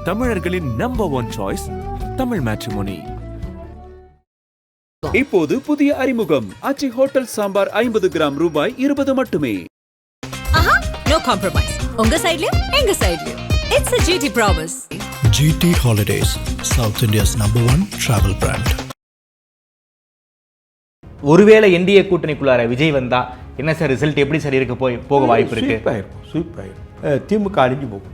தமிழர்களின் number 1 choice Tamil matrimony. இப்போது புதிய அறிமுகம் ஆச்சி ஹோட்டல் சாம்பார் 50 கிராம் ரூபாய் 20 மட்டுமே. No compromise. உங்க சைடுலயும் எங்க சைடுலயும். It's a GT promise. GT Holidays, South India's #1 travel brand. ஒருவேளை என்டிஏ கூட்டணிக்குள்ளார விஜய் வந்தா என்ன சார் ரிசல்ட் எப்படி சார் இருக்க போக வாய்ப்பு இருக்கு? திமுக அழிஞ்சு போகும்.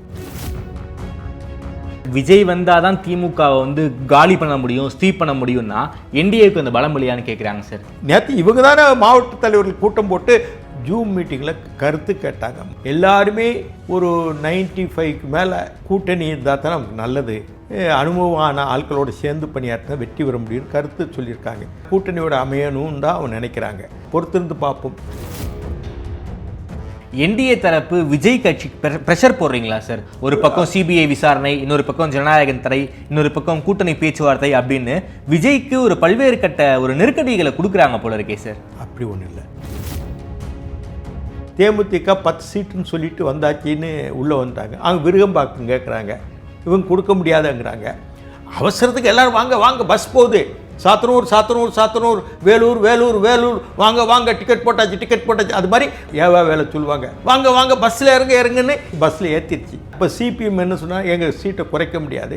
விஜய் வந்தாதான் திமுகவை வந்து காலி பண்ண முடியும், ஸ்டீப் பண்ண முடியும்னா என்டிஏக்கு அந்த பலம் இல்லையான்னு கேட்குறாங்க சார். நேற்று இவங்க தானே மாவட்ட தலைவர்கள் கூட்டம் போட்டு ஜூம் மீட்டிங்கில் கருத்து கேட்டாங்க. எல்லாருமே ஒரு 95க்கு மேலே கூட்டணி இருந்தால் தான் நமக்கு நல்லது, அனுபவமான ஆட்களோடு சேர்ந்து பணியாற்ற வெற்றி பெற முடியும்னு கருத்து சொல்லியிருக்காங்க. கூட்டணியோட அமையணும் தான் அவங்க நினைக்கிறாங்க. பொறுத்திருந்து பார்ப்போம். என்டிஏ தரப்பு விஜய் கட்சி ப்ரெஷர் போடுறீங்களா சார்? ஒரு பக்கம் சிபிஐ விசாரணை, இன்னொரு பக்கம் ஜனநாயகன் தடை, இன்னொரு பக்கம் கூட்டணி பேச்சுவார்த்தை அப்படின்னு விஜய்க்கு ஒரு பல்வேறு கட்ட ஒரு நெருக்கடிகளை கொடுக்குறாங்க போல இருக்கே சார். அப்படி ஒன்றும் இல்லை. தேமுதிக 10 சீட்டுன்னு சொல்லிட்டு வந்தாச்சின்னு உள்ளே வந்துட்டாங்க. அவங்க விருகம்பாக்கம் கேட்குறாங்க, இவங்க கொடுக்க முடியாதுங்கிறாங்க. அவசரத்துக்கு எல்லோரும் வாங்க வாங்க, பஸ் போகுது, சாத்தனூர், வேலூர் வாங்க டிக்கெட் போட்டாச்சு. அது மாதிரி வேலை சொல்லுவாங்க, வாங்க பஸ்ஸில் இறங்குன்னு பஸ்ஸில் ஏற்றிடுச்சு. இப்போ சிபிஎம் என்ன சொன்னால், எங்கள் சீட்டை குறைக்க முடியாது,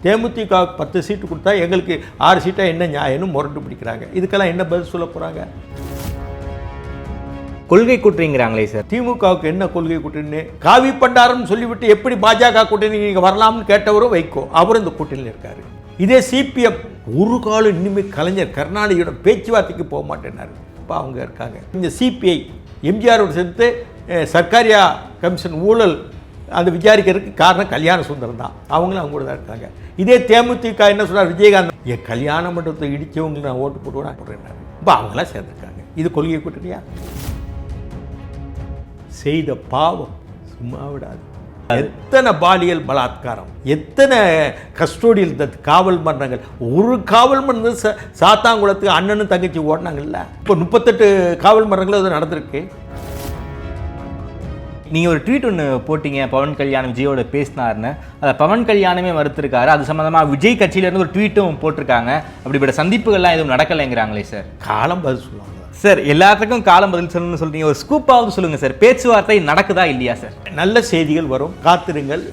தேமுதிக 10 சீட்டு கொடுத்தா எங்களுக்கு 6 சீட்டாக என்ன நியாயம்னு முரண்டு பிடிக்கிறாங்க. இதுக்கெல்லாம் என்ன பதில் சொல்ல போகிறாங்க? கொள்கை கூட்டுறீங்கிறாங்களே சார். திமுகவுக்கு என்ன கொள்கை கூட்டணி? காவி பண்டாரம்னு சொல்லிவிட்டு எப்படி பாஜக கூட்டணி நீங்கள் வரலாம்னு கேட்டவரும் வைகோ, அவரும் இந்த கூட்டணியில் இருக்கார். இதே சிபிஎம் ஒரு காலம் இனிமேல் கலைஞர் கருணாநிதியோட பேச்சுவார்த்தைக்கு போக மாட்டேன்னாரு. இப்போ அவங்க இருக்காங்க. இந்த சிபிஐ எம்ஜிஆரோடு சேர்த்து சர்க்காரியா கமிஷன் ஊழல் அந்த விசாரிக்கிறதுக்கு காரணம் கல்யாண சுந்தரம் தான். அவங்களும் அவங்க கூட தான் இருக்காங்க. இதே தேமுதிக என்ன சொல்கிறார், விஜயகாந்த் என் கல்யாண மண்டபத்தை இடித்தவங்களுக்கு நான் ஓட்டு போடுறேன். இப்போ அவங்களாம் சேர்ந்துருக்காங்க. இது கொள்கை கூட்டணியா? செய்த பாவம் சும்மா விடாது. எத்தனை பாலியல் பலாத்காரம், எத்தனை கஸ்டோடியல் காவல் மரணங்கள். ஒரு காவல் மரணம் சாத்தாங்குளத்துக்கு அண்ணனும் தங்கச்சி ஓடினாங்கல்ல. இப்போ 38 காவல் மரணங்கள் அது நடந்திருக்கு. நீங்கள் ஒரு ட்வீட் ஒன்று போட்டிங்க, பவன் கல்யாணம் விஜயோட பேசினார்னு. அதை பவன் கல்யாணமே மறுத்திருக்காரு. அது சம்மந்தமாக விஜய் கட்சியிலேருந்து ஒரு ட்வீட்டும் போட்டிருக்காங்க. அப்படிப்பட்ட சந்திப்புகள்லாம் எதுவும் நடக்கலைங்கிறாங்களே சார். காலம் பதில் சொல்லுவாங்க சார். எல்லாத்துக்கும் காலம் பதில் சொல்லணும்னு சொல்றீங்க, ஒரு ஸ்கூப்பாவது சொல்லுங்க சார். பேச்சுவார்த்தை நடக்குதா இல்லையா சார்? நல்ல செய்திகள் வரும், காத்திருங்கள்.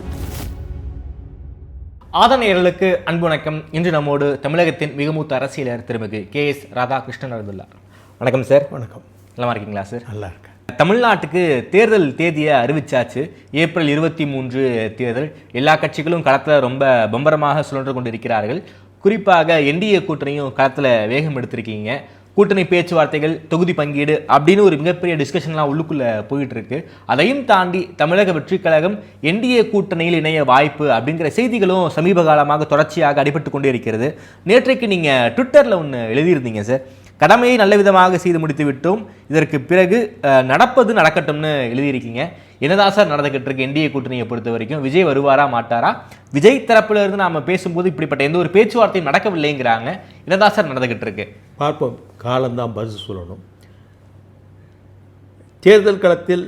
ஆதனையர்களுக்கு அன்பு வணக்கம். இன்று நம்மோடு தமிழகத்தின் மிக மூத்த அரசியலர் திருமிகு KS ராதாகிருஷ்ணன் வந்துள்ளார். வணக்கம் சார். வணக்கம். நல்லா இருக்கீங்களா சார்? நல்லா இருக்கேன். தமிழ்நாட்டுக்கு தேர்தல் தேதியை அறிவிச்சாச்சு. ஏப்ரல் 23 தேர்தல். எல்லா கட்சிகளும் களத்தில் ரொம்ப பம்பரமாக சுழன்று கொண்டிருக்கிறார்கள். குறிப்பாக என்டிஏ கூட்டணியும் களத்தில் வேகம் எடுத்திருக்கீங்க. கூட்டணி பேச்சுவார்த்தைகள், தொகுதி பங்கீடு அப்படின்னு ஒரு மிகப்பெரிய டிஸ்கஷன்லாம் உள்ளுக்குள்ளே போயிட்டு இருக்கு. அதையும் தாண்டி தமிழக வெற்றிக் கழகம் என்டிஏ கூட்டணியில் இணைய வாய்ப்பு அப்படிங்கிற செய்திகளும் சமீப காலமாக தொடர்ச்சியாக அடிபட்டு கொண்டே இருக்கிறது. நேற்றைக்கு நீங்கள் ட்விட்டரில் ஒன்று எழுதியிருந்தீங்க சார். கடமையை நல்ல விதமாக செய்து முடித்து விட்டோம், இதற்கு பிறகு நடப்பது நடக்கட்டும்னு எழுதியிருக்கீங்க. என்னதான் சார் நடந்துகிட்டு இருக்கு என்டிஏ கூட்டணியை பொறுத்த வரைக்கும்? விஜய் வருவாரா மாட்டாரா? விஜய் தரப்புல இருந்து நாம பேசும்போது இப்படிப்பட்ட எந்த ஒரு பேச்சுவார்த்தையும் நடக்கவில்லைங்கிறாங்க. என்னதான் சார் நடந்துகிட்டு இருக்கு? பார்ப்போம், காலம்தான் பதில் சொல்லணும். தேர்தல் களத்தில்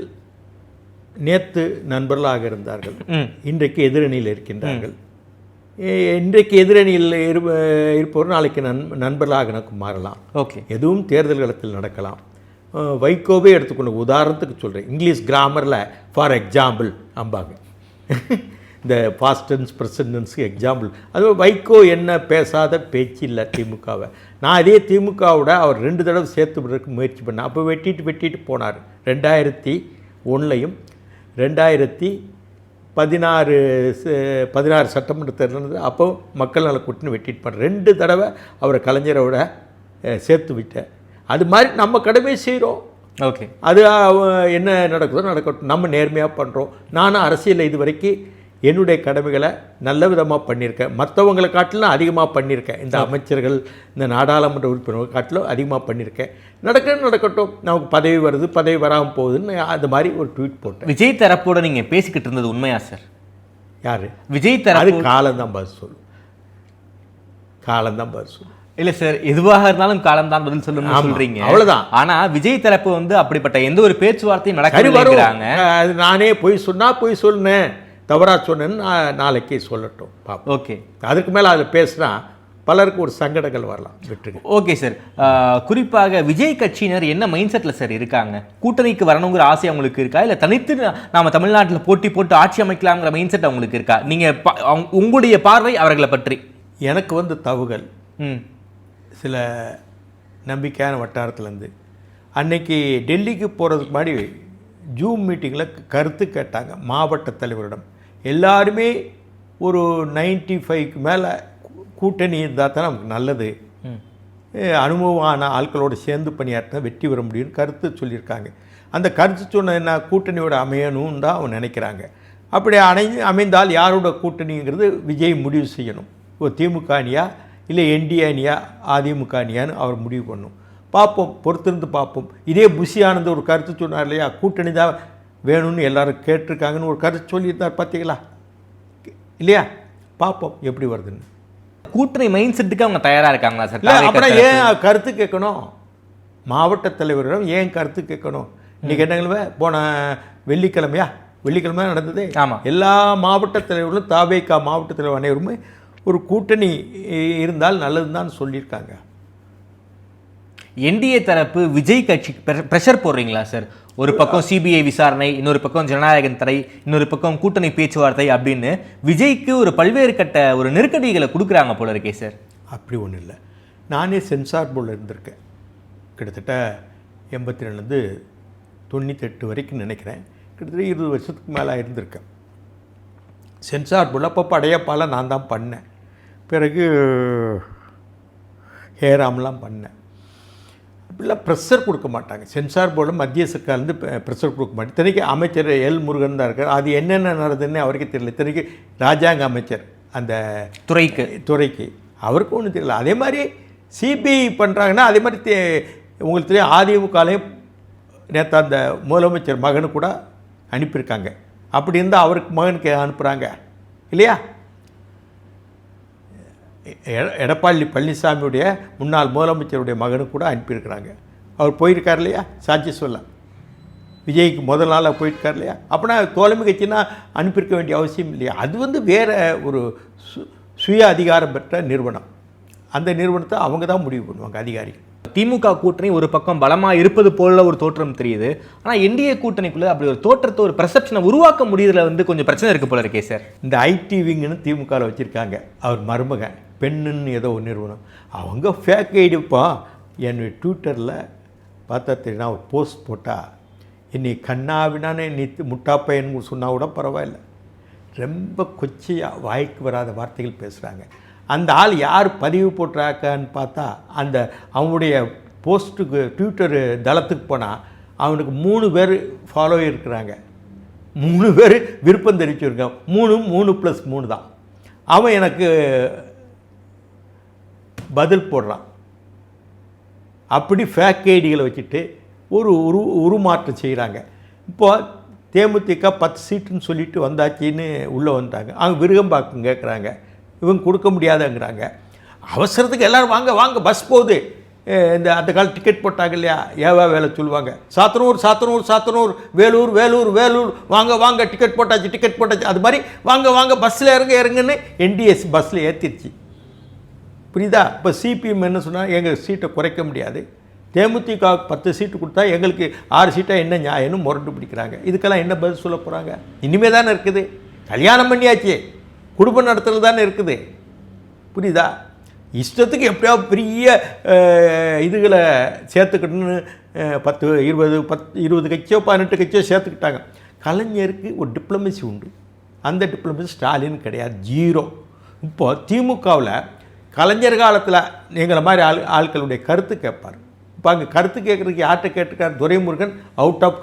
நேற்று நண்பர்களாக இருந்தார்கள், இன்றைக்கு எதிரணியில் இருக்கின்றார்கள். இன்றைக்கு எதிரணியில் இருப்பவர் நாளைக்கு நண்பர்களாக எனக்கு மாறலாம். ஓகே, எதுவும் தேர்தல் களத்தில் நடக்கலாம். வைகோவே எடுத்துக்கொண்டு உதாரணத்துக்கு சொல்கிறேன். இங்கிலீஷ் கிராமரில் ஃபார் எக்ஸாம்பிள் அம்பாங்க, இந்த பாஸ்ட் டென்ஸ் ப்ரெசன்ட் டென்ஸுக்கு எக்ஸாம்பிள். அதுவும் வைகோ என்ன பேசாத பேச்சு இல்லை திமுகவை. நான் இதே திமுகவோட அவர் 2 தடவை சேர்த்து விடுறதுக்கு முயற்சி பண்ணேன். அப்போ வெட்டிட்டு போனார். 2001லையும் 2016 சட்டமன்ற தேர்தல் அப்போ மக்கள் நல கூட்டணி வெட்டிட்டு பண்ண 2 தடவை அவரை கலைஞரோட சேர்த்து விட்டேன். அது மாதிரி நம்ம கடமை செய்கிறோம். ஓகே, அது என்ன நடக்குதோ நடக்கட்டும். நம்ம நேர்மையாக பண்ணுறோம். நானும் அரசியலில் இது வரைக்கும் என்னுடைய கடமைகளை நல்ல விதமாக பண்ணியிருக்கேன். மற்றவங்களை காட்டிலும் அதிகமாக பண்ணியிருக்கேன். இந்த அமைச்சர்கள், இந்த நாடாளுமன்ற உறுப்பினர்கள் காட்டிலும் அதிகமாக பண்ணியிருக்கேன். நடக்கட்டும், நமக்கு பதவி வருது, பதவி வராமல் போகுதுன்னு அது மாதிரி ஒரு ட்வீட் போட்டேன். விஜய் தரப்போட நீங்கள் பேசிக்கிட்டு இருந்தது உண்மையா சார்? யார்? விஜய் தரப்பு. அது காலம்தான் பதில் சொல்லும். இல்லை சார், எதுவாக இருந்தாலும் காலம்தான் பதில் சொல்லணும்னு சொல்றீங்க, அவ்வளோதான். ஆனால் விஜய் தரப்பு வந்து அப்படிப்பட்ட எந்த ஒரு பேச்சுவார்த்தையும் நடக்கிறாங்க. அது நானே பொய் சொன்னால் பொய் சொன்னேன், தவறாக சொன்னேன்னு நாளைக்கு சொல்லட்டும் பாப்போம். ஓகே, அதுக்கு மேலே அதில் பேசினா பலருக்கு ஒரு சங்கடங்கள் வரலாம். விட்டுருங்க. Okay sir. குறிப்பாக விஜய் கட்சியினர் என்ன மைண்ட் செட்டில் சார் இருக்காங்க? கூட்டணிக்கு வரணுங்கிற ஆசை அவங்களுக்கு இருக்கா, இல்லை தனித்து நாம தமிழ்நாட்டில் போட்டி போட்டு ஆட்சி அமைக்கலாங்கிற மைண்ட் செட் அவங்களுக்கு இருக்கா? நீங்கள் உங்களுடைய பார்வை அவர்களை பற்றி. எனக்கு வந்து தவுகள் சில நம்பிக்கையான வட்டாரத்துலேருந்து அன்னைக்கு டெல்லிக்கு போகிறதுக்கு முன்னாடி ஜூம் மீட்டிங்கில் கருத்து கேட்டாங்க மாவட்ட தலைவரிடம். எல்லாருமே ஒரு 95க்கு மேலே கூட்டணி இருந்தால் தான் நமக்கு நல்லது, அனுபவமான ஆட்களோடு சேர்ந்து பணியாற்ற வெற்றி பெற முடியும்னு கருத்து சொல்லியிருக்காங்க. அந்த கருத்து சொன்ன என்ன கூட்டணியோட அமையணும்னு தான் அவங்க நினைக்கிறாங்க. அப்படி அமைந்தால் யாரோட கூட்டணிங்கிறது விஜய் முடிவு செய்யணும். இப்போ திமுக அணியா இல்லை என்டிஏ அணியா அதிமுக அணியான்னு அவர் முடிவு பண்ணணும். பார்ப்போம், பொறுத்திருந்து பார்ப்போம். இதே புஷி ஆனந்த் ஒரு கருத்து சொன்னார் இல்லையா, கூட்டணி தான் வேணும்னு எல்லாரும் கேட்டிருக்காங்கன்னு ஒரு கருத்து சொல்லியிருந்தார் பார்த்தீங்களா இல்லையா? பார்ப்போம் எப்படி வருதுன்னு. கூட்டணி மைண்ட் செட்டுக்கு அவங்க தயாராக இருக்காங்களா சார்? அப்புறம் ஏன் கருத்து கேட்கணும்? மாவட்ட தலைவரிடம் ஏன் கருத்து கேட்கணும்? இன்றைக்கி என்னங்களே போன வெள்ளிக்கிழமை நடந்தது. ஆமாம், எல்லா மாவட்ட தலைவர்களும் தாவேகா மாவட்ட தலைவர் அனைவருமே ஒரு கூட்டணி இருந்தால் நல்லதுன்னு தான் சொல்லியிருக்காங்க. என்டிஏ தரப்பு விஜய் கட்சிக்கு ப்ரெஷர் போடுறீங்களா சார்? ஒரு பக்கம் சிபிஐ விசாரணை, இன்னொரு பக்கம் ஜனநாயகன் தடை, இன்னொரு பக்கம் கூட்டணி பேச்சுவார்த்தை அப்படின்னு விஜய்க்கு ஒரு பல்வேறு கட்ட ஒரு நெருக்கடிகளை கொடுக்குறாங்க போல இருக்கே சார். அப்படி ஒன்றும் இல்லை. நானே சென்சார் போர்டில் இருந்திருக்கேன். கிட்டத்தட்ட 82லேருந்து 98 வரைக்கும் நினைக்கிறேன். கிட்டத்தட்ட 20 வருஷத்துக்கு மேலே இருந்திருக்கேன் சென்சார் போர்டில். அப்போ படையப்பால் நான் தான் பண்ணேன். பிறகு ஹேராம்லாம் பண்ணேன். இப்படிலாம் ப்ரெஷர் கொடுக்க மாட்டாங்க. சென்சார் போர்டில் மத்திய சர்க்கார்லேருந்து ப்ரெஷர் கொடுக்க மாட்டேன். இத்தனைக்கு அமைச்சர் எல் முருகன் தான் இருக்கார். அது என்னென்ன நடந்ததுன்னு அவருக்கு தெரியல. இத்தனைக்கு ராஜாங்க அமைச்சர் அந்த துறைக்கு அவருக்கும் ஒன்றும் தெரியல. அதே மாதிரி சிபிஐ பண்ணுறாங்கன்னா அதே மாதிரி உங்களுக்கு தெரியும் அதிமுகலையும் நேற்று அந்த முதலமைச்சர் மகனு கூட அனுப்பியிருக்காங்க. அப்படி இருந்தால் அவருக்கு மகனுக்கு அனுப்புகிறாங்க இல்லையா? எடப்பாடி பழனிசாமியுடைய முன்னாள் முதலமைச்சருடைய மகனு கூட அனுப்பியிருக்கிறாங்க. அவர் போயிருக்கார் இல்லையா சாட்சி சொல்ல? விஜய்க்கு முதல் நாளாக போயிருக்கார் இல்லையா? அப்படின்னா தோழமை கட்சினா அனுப்பியிருக்க வேண்டிய அவசியம் இல்லையா? அது வந்து வேறு ஒரு சுய அதிகாரம் பெற்ற நிறுவனம். அந்த நிறுவனத்தை அவங்க தான் முடிவு பண்ணுவாங்க, அதிகாரிகள். திமுக கூட்டணி ஒரு பக்கம் பலமாக இருப்பது போல ஒரு தோற்றம் தெரியுது. ஆனால் என்டிஏ கூட்டணிக்குள்ளே அப்படி ஒரு தோற்றத்தை, ஒரு பெர்செப்ஷனை உருவாக்க முடியறதுல வந்து கொஞ்சம் பிரச்சனை இருக்குது போல இருக்கே சார். இந்த ஐடி விங்குன்னு திமுகவில் வச்சுருக்காங்க. அவர் மருமகன் பெண்ணுன்னு ஏதோ ஒரு நிறுவனம். அவங்க ஃபேக் ஐடிப்பா. என்னுடைய ட்விட்டரில் பார்த்தா தெரியும், நான் ஒரு போஸ்ட் போட்டால் என்னை கண்ணாவினானே நீ முட்டாப்பையன்னு சொன்னால் கூட பரவாயில்ல. ரொம்ப கொச்சையாக வாய்க்கு வராத வார்த்தைகள் பேசுகிறாங்க. அந்த ஆள் யார் பதிவு போட்டுறாக்கான்னு பார்த்தா அந்த அவனுடைய போஸ்ட்டுக்கு ட்விட்டர் தளத்துக்கு போனால் அவனுக்கு 3 பேர் ஃபாலோ இருக்கிறாங்க. 3 பேர் விருப்பம் தெரிவிச்சிருக்காங்க. 3+3 தான். அவன் எனக்கு பதில் போடுறான். அப்படி ஃபேக் ஐடிகளை வச்சுட்டு ஒரு உருமாற்றம் செய்கிறாங்க. இப்போ தேமுதிக 10 சீட்டுன்னு சொல்லிட்டு வந்தாச்சின்னு உள்ளே வந்துட்டாங்க. அவங்க விருகம்பாக்கம் கேட்குறாங்க, இவங்க கொடுக்க முடியாதுங்கிறாங்க. அவசரத்துக்கு எல்லோரும் வாங்க வாங்க பஸ் போகுது. இந்த அந்த கால டிக்கெட் போட்டாங்க இல்லையா, ஏவா வேலை சொல்லுவாங்க, சாத்தனூர் வேலூர் வாங்க வாங்க டிக்கெட் போட்டாச்சு. அது மாதிரி வாங்க வாங்க பஸ்ஸில் இறங்குன்னு என்டிஎஸ் பஸ்ஸில் ஏற்றிருச்சு. புரியுதா? இப்போ சிபிஎம் என்ன சொன்னால், எங்கள் சீட்டை குறைக்க முடியாது, தேமுதிக 10 சீட்டு கொடுத்தா எங்களுக்கு 6 சீட்டாக என்ன நியாயம்னு முரண்டு பிடிக்கிறாங்க. இதுக்கெல்லாம் என்ன பதில் சொல்ல போகிறாங்க? இனிமே தானே இருக்குது, கல்யாணம் பண்ணியாச்சு, குடும்பம் நடத்துறது தானே இருக்குது. புரியுதா? இஷ்டத்துக்கு எப்படியாவது பெரிய இதுகளை சேர்த்துக்கிட்டுன்னு 20 கட்சியோ 18 கட்சியோ சேர்த்துக்கிட்டாங்க. கலைஞருக்கு ஒரு டிப்ளமசி உண்டு. அந்த டிப்ளமசி ஸ்டாலின் கிடையாது, 0. இப்போ திமுகவில் கலைஞர் காலத்தில் எங்களை மாதிரி ஆட்களுடைய கருத்து கேட்பார். இப்போ அங்கே கருத்து கேட்குறதுக்கு யார்கிட்ட கேட்டிருக்கார்? துரைமுருகன் அவுட் ஆஃப்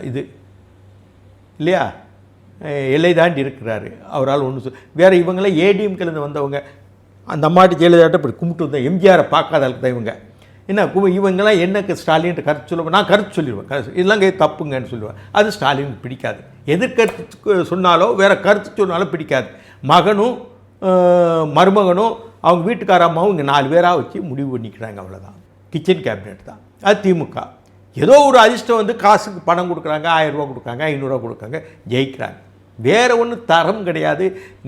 இது இல்லையா, எல்லை தாண்டி இருக்கிறாரு. அவரால் ஒன்று வேறு இவங்களாம் ஏடிஎம்கிலேருந்து வந்தவங்க. அந்த அம்மாட்டி ஜெயலலிதாட்ட இப்படி கும்பிட்டு வந்தேன், எம்ஜிஆரை பார்க்காத ஆளுக்கு தான் இவங்க. என்ன இவங்கெல்லாம் என்னக்கு ஸ்டாலின்ட்டு கருத்து சொல்லுவேன், நான் கருத்து சொல்லிடுவேன், இதெல்லாம் தப்புங்கன்னு சொல்லுவேன். அது ஸ்டாலினுக்கு பிடிக்காது. எதிர்கருத்து சொன்னாலோ வேறு கருத்து சொன்னாலும் பிடிக்காது. மகனும் மருமகனும் அவங்க வீட்டுக்கார அம்மாவும் இங்கே 4 பேராக வச்சு முடிவு பண்ணிக்கிறாங்க. அவ்வளோதான், கிச்சன் கேபினெட் தான். அது திமுக. ஏதோ ஒரு அதிர்ஷ்டம் வந்து காசுக்கு பணம் கொடுக்குறாங்க, 1000 ரூபா கொடுக்குறாங்க, 500 ரூபா கொடுக்குறாங்க, ஜெயிக்கிறாங்க. வேற ஒன்றும் தரம் கிடையாது,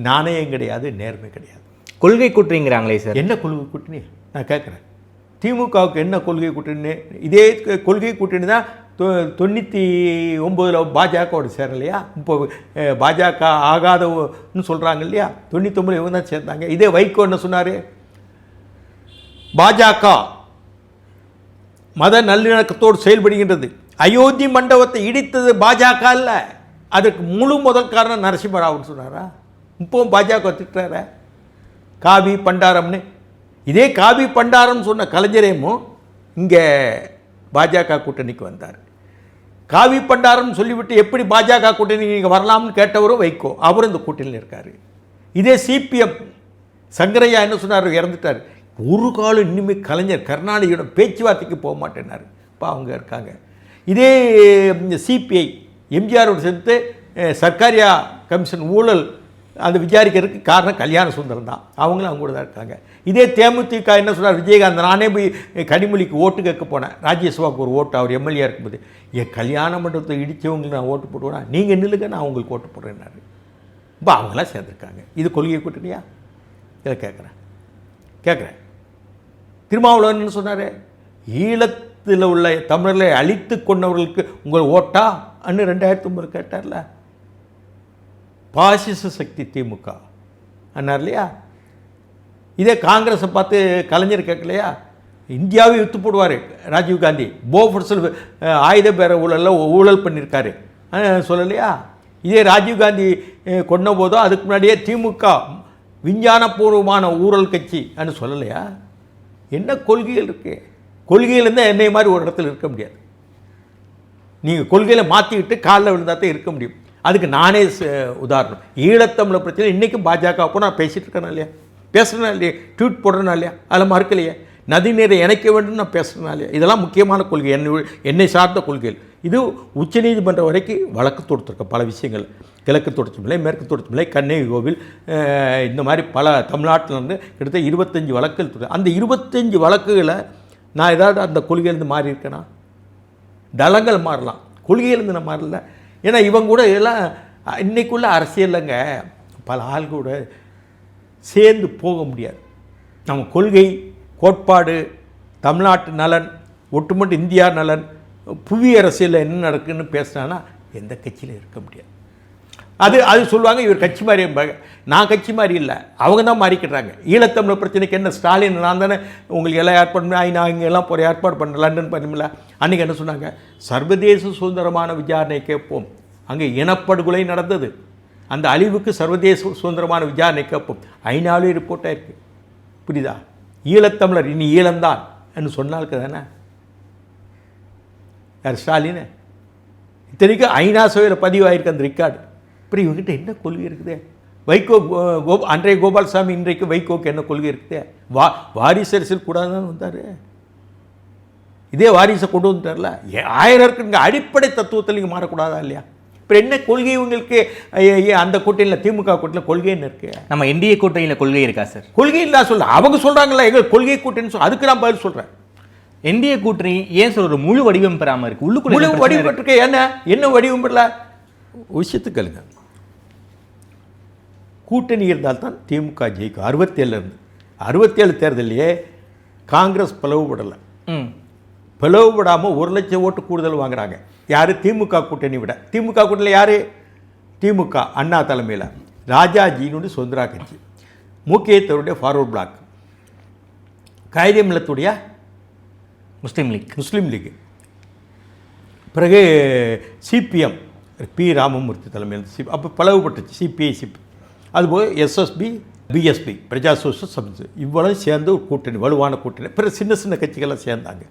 நாணயம் கிடையாது, நேர்மை கிடையாது. கொள்கை கூட்டணிங்கிறாங்களே சார். என்ன கொள்கை கூட்டணி நான் கேட்குறேன். திமுகவுக்கு என்ன கொள்கை கூட்டணி? இதே கொள்கை கூட்டணி தான் 99 பாஜகவோட சேரலையா? இப்போ பாஜக ஆகாதன்னு சொல்கிறாங்க இல்லையா? 99 இவங்க தான் சேர்ந்தாங்க. இதே வைகோ என்ன சொன்னார்? பாஜக மத நல்லிணக்கத்தோடு செயல்படுகின்றது. அயோத்தி மண்டபத்தை இடித்தது பாஜக இல்லை, அதுக்கு முழு முதல் காரணம் நரசிம்மராவ்னு சொன்னாரா? இப்போவும் பாஜக திட்டுறார காவி பண்டாரம்னு. இதே காவி பண்டாரம் சொன்ன கலைஞரேமும் இங்கே பாஜக கூட்டணிக்கு வந்தார். காவி பண்டாரம் சொல்லிவிட்டு எப்படி பாஜக கூட்டணி நீங்கள் வரலாம்னு கேட்டவரும் வைகோ, அவரும் இந்த கூட்டணியில் இருக்கார். இதே சிபிஎம் சங்கரையா என்ன சொன்னார்? இறந்துட்டார். ஒரு காலம் இனிமேல் கலைஞர் கருணாநிதியோட பேச்சுவார்த்தைக்கு போக மாட்டேன்னாரு. இப்போ அவங்க இருக்காங்க. இதே சிபிஐ எம்ஜிஆரோடு சேர்த்து சர்க்காரியா கமிஷன் ஊழல் அந்த விசாரிக்கிறதுக்கு காரணம் கல்யாண சுந்தரம் தான். அவங்களும் அவங்க கூட தான் இருக்காங்க. இதே தேமுதிக என்ன சொன்னார்? விஜயகாந்த், நானே போய் கனிமொழிக்கு ஓட்டு கேட்க போனேன், ராஜ்யசபாவுக்கு ஒரு ஓட்டு, அவர் எம்எல்ஏ இருக்கும்போது, என் கல்யாண மண்டபத்தை இடித்தவங்களுக்கு நான் ஓட்டு போடுவேன், நீங்கள் நில்லுங்க நான் அவங்களுக்கு ஓட்டு போடுறேன்னாரு. இப்போ அவங்களாம் சேர்ந்துருக்காங்க. இது கொள்கை கூட்டணியா? இதை கேட்குறேன். திருமாவளவன் என்ன சொன்னார்? ஈழத்தில் உள்ள தமிழர்களை அழித்து கொண்டவர்களுக்கு உங்கள் ஓட்டா அன்னு 2009 கேட்டார்ல. பாசிச சக்தி திமுக அண்ணார் இல்லையா? இதே காங்கிரஸை பார்த்து கலைஞர் கேட்கலையா? இந்தியாவை விற்று போடுவார் ராஜீவ்காந்தி, போஃபர்ஸில் ஆயுத பேர ஊழல் பண்ணியிருக்காரு சொல்லலையா? இதே ராஜீவ்காந்தி கொண்ட போதோ அதுக்கு முன்னாடியே திமுக விஞ்ஞானபூர்வமான ஊழல் கட்சி அன்னு சொல்லலையா? என்ன கொள்கைகள் இருக்கு? கொள்கையில் இருந்தால் என்னை மாதிரி ஒரு இடத்துல இருக்க முடியாது. நீங்கள் கொள்கையில் மாற்றிக்கிட்டு காலில் விழுந்தால் தான் இருக்க முடியும். அதுக்கு நானே உதாரணம். ஈழத்தமிழ் பிரச்சனை இன்றைக்கும் பாஜக அப்போ நான் பேசிகிட்டு இருக்கேனா இல்லையா? பேசுகிறேனா இல்லையா? ட்வீட் போடுறேனா இல்லையா? அதில் மறுக்கலையே. நதிநீரை இணைக்க வேண்டும் நான் பேசுகிறேனா இல்லையா? இதெல்லாம் முக்கியமான கொள்கை, என்னை சார்ந்த கொள்கைகள். இது உச்சநீதிமன்றம் வரைக்கும் வழக்கு தொடுத்துருக்க பல விஷயங்கள். கிழக்கு தொடர்ச்சி மலை, மேற்கு தொடர்ச்சி மலை, கண்ணகி கோவில், இந்த மாதிரி பல தமிழ்நாட்டிலேருந்து கிட்டத்தட்ட 25 வழக்குகள். அந்த 25 வழக்குகளை நான் ஏதாவது அந்த கொள்கையிலேருந்து மாறி இருக்கேனா? தளங்கள் மாறலாம், கொள்கையிலேருந்து நான் மாறல. ஏன்னா இவங்க கூட இதெல்லாம் இன்றைக்குள்ள அரசியலுங்க பல ஆள் கூட சேர்ந்து போக முடியாது. நம்ம கொள்கை, கோட்பாடு, தமிழ்நாட்டு நலன், ஒட்டுமொத்த இந்தியா நலன், புவி அரசியலில் என்ன நடக்குன்னு பேசினான்னா எந்த கட்சியில் இருக்க முடியாது. அது சொல்லுவாங்க இவர் கட்சி மாதிரி. நான் கட்சி மாதிரி இல்லை, அவங்க தான் மாறிக்கிறாங்க. ஈழத்தமிழ் பிரச்சனைக்கு என்ன ஸ்டாலின் நான் தானே உங்களுக்கு எல்லாம் ஏற்பாடு பண்ணி நான் இங்கே எல்லாம் போகிற ஏற்பாடு பண்ண லண்டன் பண்ணல. அன்றைக்கி என்ன சொன்னாங்க? சர்வதேச சுதந்திரமான விசாரணை கேட்போம். அங்கே இனப்படுகொலை நடந்தது, அந்த அழிவுக்கு சர்வதேச சுதந்திரமான விசாரணை கேட்போம். ஐநாவிலே ரிப்போர்ட் ஆயிருக்கு. புரியுதா? ஈழத்தமிழர் இனி ஈழம்தான் என்று சொன்னாலுக்கு தானே யார்? ஸ்டாலின். இத்தனைக்கும் ஐநா சபையில் பதிவாயிருக்கு அந்த ரெக்கார்டு. அப்புறம் இவங்ககிட்ட என்ன கொள்கை இருக்குது? வைகோ அன்றைய கோபால்சாமி, இன்றைக்கு வைகோக்கு என்ன கொள்கை இருக்குது? வாரிசு அரசியல் கூடாதுன்னு வந்தார். இதே வாரிசை கொண்டு வந்துட்டார்ல. 1000 இருக்குங்க. அடிப்படை தத்துவத்தில் நீங்கள் மாறக்கூடாதா இல்லையா? இப்போ என்ன கொள்கை இவங்களுக்கு? அந்த கூட்டணியில், திமுக கூட்டணியில் கொள்கை என்ன இருக்கு? நம்ம என்டிஏ கூட்டணியில் கொள்கை இருக்கா சார்? கொள்கை இல்லை சொல்ல அவங்க சொல்கிறாங்களா எங்கள் கொள்கை கூட்டணின்னு சொல்ல. அதுக்கு நான் பதில் சொல்கிறேன். என்டிஏ கூட்டணி ஏன் சார் ஒரு முழு வடிவம் பெறாமல் இருக்கு? உள்ளுக்குள்ள முழு வடிவம் பெற்றிருக்க என்ன வடிவம் பெறல? விஷயத்துக்களுங்க கூட்டணி இருந்தால்தான் திமுக ஜெயிக்கும். 67 தேர்தலையே காங்கிரஸ் பிளவுபடலை. பிளவுபடாமல் 1 லட்சம் ஓட்டு கூடுதல் வாங்குறாங்க. யார்? திமுக கூட்டணி விட. திமுக கூட்டணியில் யார்? திமுக அண்ணா தலைமையில், ராஜாஜியினுடைய சுதந்திரா கட்சி, முக்கியத்தருடைய ஃபார்வர்ட் பிளாக், காயிதே மில்லத்துடைய முஸ்லீம் லீக், பிறகு சிபிஎம் பி ராமமூர்த்தி தலைமையில் அப்போ பிளவுபட்டுச்சு சிபிஐ சிபி. அதுபோக எஸ்எஸ்பி, பிஎஸ்பி, பிரஜா சோஷல் சமிதி, இவ்வளவு சேர்ந்து ஒரு கூட்டணி, வலுவான கூட்டணி. பிறகு சின்ன சின்ன கட்சிகள்லாம் சேர்ந்தாங்க.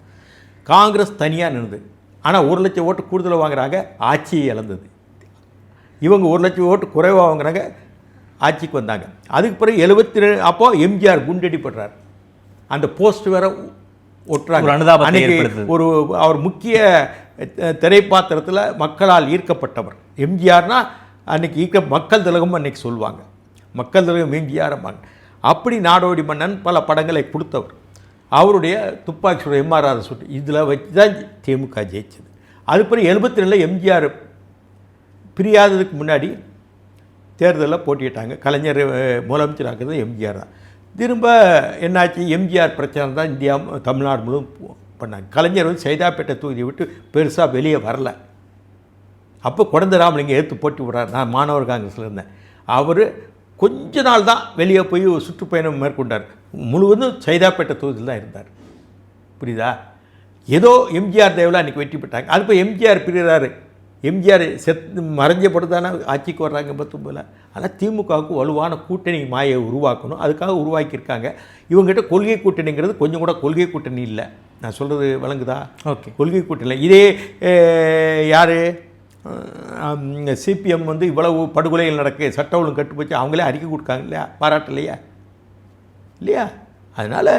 காங்கிரஸ் தனியாக நின்றுது. ஆனால் 1 லட்சம் ஓட்டு கூடுதலாக வாங்குறாங்க, ஆட்சியை இழந்தது. இவங்க 1 லட்சம் ஓட்டு குறைவாக வாங்குறாங்க, ஆட்சிக்கு வந்தாங்க. அதுக்கு பிறகு 72 அப்போது எம்ஜிஆர் குண்டடிப்படுறார். அந்த போஸ்ட் வேற ஒட்டுறாங்க. ஒரு அவர் முக்கிய திரைப்பாத்திரத்தில் மக்களால் ஈர்க்கப்பட்டவர் எம்ஜிஆர்னா அன்றைக்கி மக்கள் திலகம் அன்றைக்கி சொல்லுவாங்க. மக்கள் திலகம் எம்ஜிஆர். அப்படி நாடோடி மன்னன் பல படங்களை கொடுத்தவர். அவருடைய துப்பாக்கி சுட எம்ஆர்ஆர் சுட்டு இதில் வச்சு தான் திமுக ஜெயிச்சது. அது பிறகு 72 எம்ஜிஆர் பிரியாததுக்கு முன்னாடி தேர்தலில் போட்டிட்டாங்க. கலைஞர் முதலமைச்சர் ஆக்குறது எம்ஜிஆர் தான். திரும்ப என்னாச்சு, எம்ஜிஆர் பிரச்சனை தான் இந்தியா தமிழ்நாடு முழுவதும் பண்ணாங்க. கலைஞர் வந்து சைதாப்பேட்டை தொகுதியை விட்டு பெருசாக வெளியே வரல. அப்போ குழந்தை ராமலிங்கம் ஏற்று போட்டி விடுறார். நான் மாணவர் காங்கிரஸில் இருந்தேன். அவர் கொஞ்ச நாள் தான் வெளியே போய் ஒரு சுற்றுப்பயணம் மேற்கொண்டார். முழுவதும் சைதாப்பேட்டை தொகுதியில் தான் இருந்தார். புரியுதா? ஏதோ எம்ஜிஆர் தேவையில் அன்றைக்கி வெற்றி பெற்றாங்க. அது இப்போ எம்ஜிஆர் பிரிகிறாரு. எம்ஜிஆர் மறைஞ்ச தானே ஆட்சிக்கு வர்றாங்க 19. ஆனால் திமுகவுக்கு வலுவான கூட்டணி மாயை உருவாக்கணும். அதுக்காக உருவாக்கியிருக்காங்க. இவங்ககிட்ட கொள்கை கூட்டணிங்கிறது கொஞ்சம் கூட கொள்கை கூட்டணி இல்லை. நான் சொல்கிறது விளங்குதா? ஓகே, கொள்கை கூட்டணி. இதே யார் சிபிஎம் வந்து இவ்வளவு படுகொலைகள் நடக்க சட்ட ஒழுங்கு கட்டுப்போச்சு, அவங்களே அறிக்கை கொடுக்காங்க இல்லையா, பாராட்டலையா இல்லையா? அதனால்